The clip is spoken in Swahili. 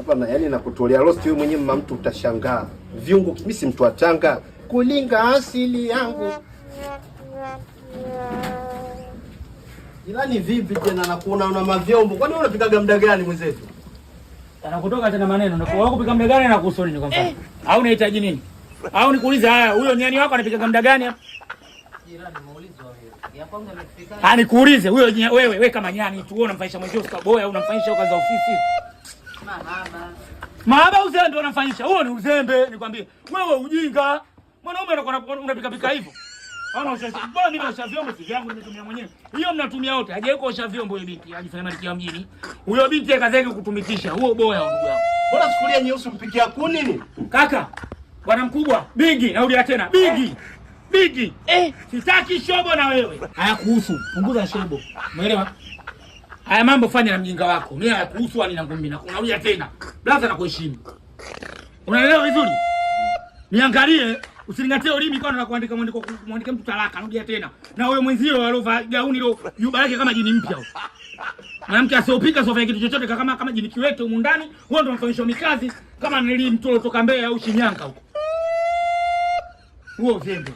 hapa na yani nakutolea roast wewe mwenyewe mama mtu utashangaa. Viungo mimi si mtu wa Tanga. Kulinga asili yangu. Ilani vipi tena nakuona una mavyombo? Kwani unapikaga muda gani mwenzetu? Anakutoka tena maneno. Na kwa kupika muda gani na kuhusu nini kwa mfano? Au unahitaji nini? Au nikuuliza haya, huyo nyani wako anapikaga muda gani hapa? Jirani maulizwa wewe. Ya kwanza amefika. Nikuulize huyo wewe kama nyani tu unamfanyisha mwenzio ukaboya au unamfanyisha kazi za ofisi? Mahaba uzembe unamfanyisha. Huo ni uzembe nikwambie. Wewe ujinga. Mwanaume anakuwa unapika hivyo. Ana ushazi. Bwana mimi naosha vyombo si vyangu nimetumia mwenyewe. Hiyo mnatumia wote. Hajaiko osha vyombo hiyo binti. Ajifanya malkia mjini. Huyo binti kazi yake kutumikisha. Huo boya ndugu yangu. Mbona sufuria nyeusi mpikia kuni nini? Kaka. Bwana mkubwa, bigi, narudia tena. Bigi. Bigi. Sitaki shobo na wewe. Hayakuhusu. Punguza shobo. Umeelewa? Haya mambo fanya na mjinga wako. Mimi hayakuhusu ani na ngumi na kunarudia tena. Blaza na kuheshimu. Unaelewa vizuri? Niangalie, usiningatie ulimi kwa na kuandika muandike mtu talaka, narudia tena. Na wewe mwenzio alova gauni lo juba yake kama jini mpya huko. Mwanamke asiopika sofanya kitu chochote kama jini kiwete huko ndani, wewe ndio unafanyishwa mikazi kama nili mtu kutoka Mbeya au Shinyanga huko. Huo uzembe.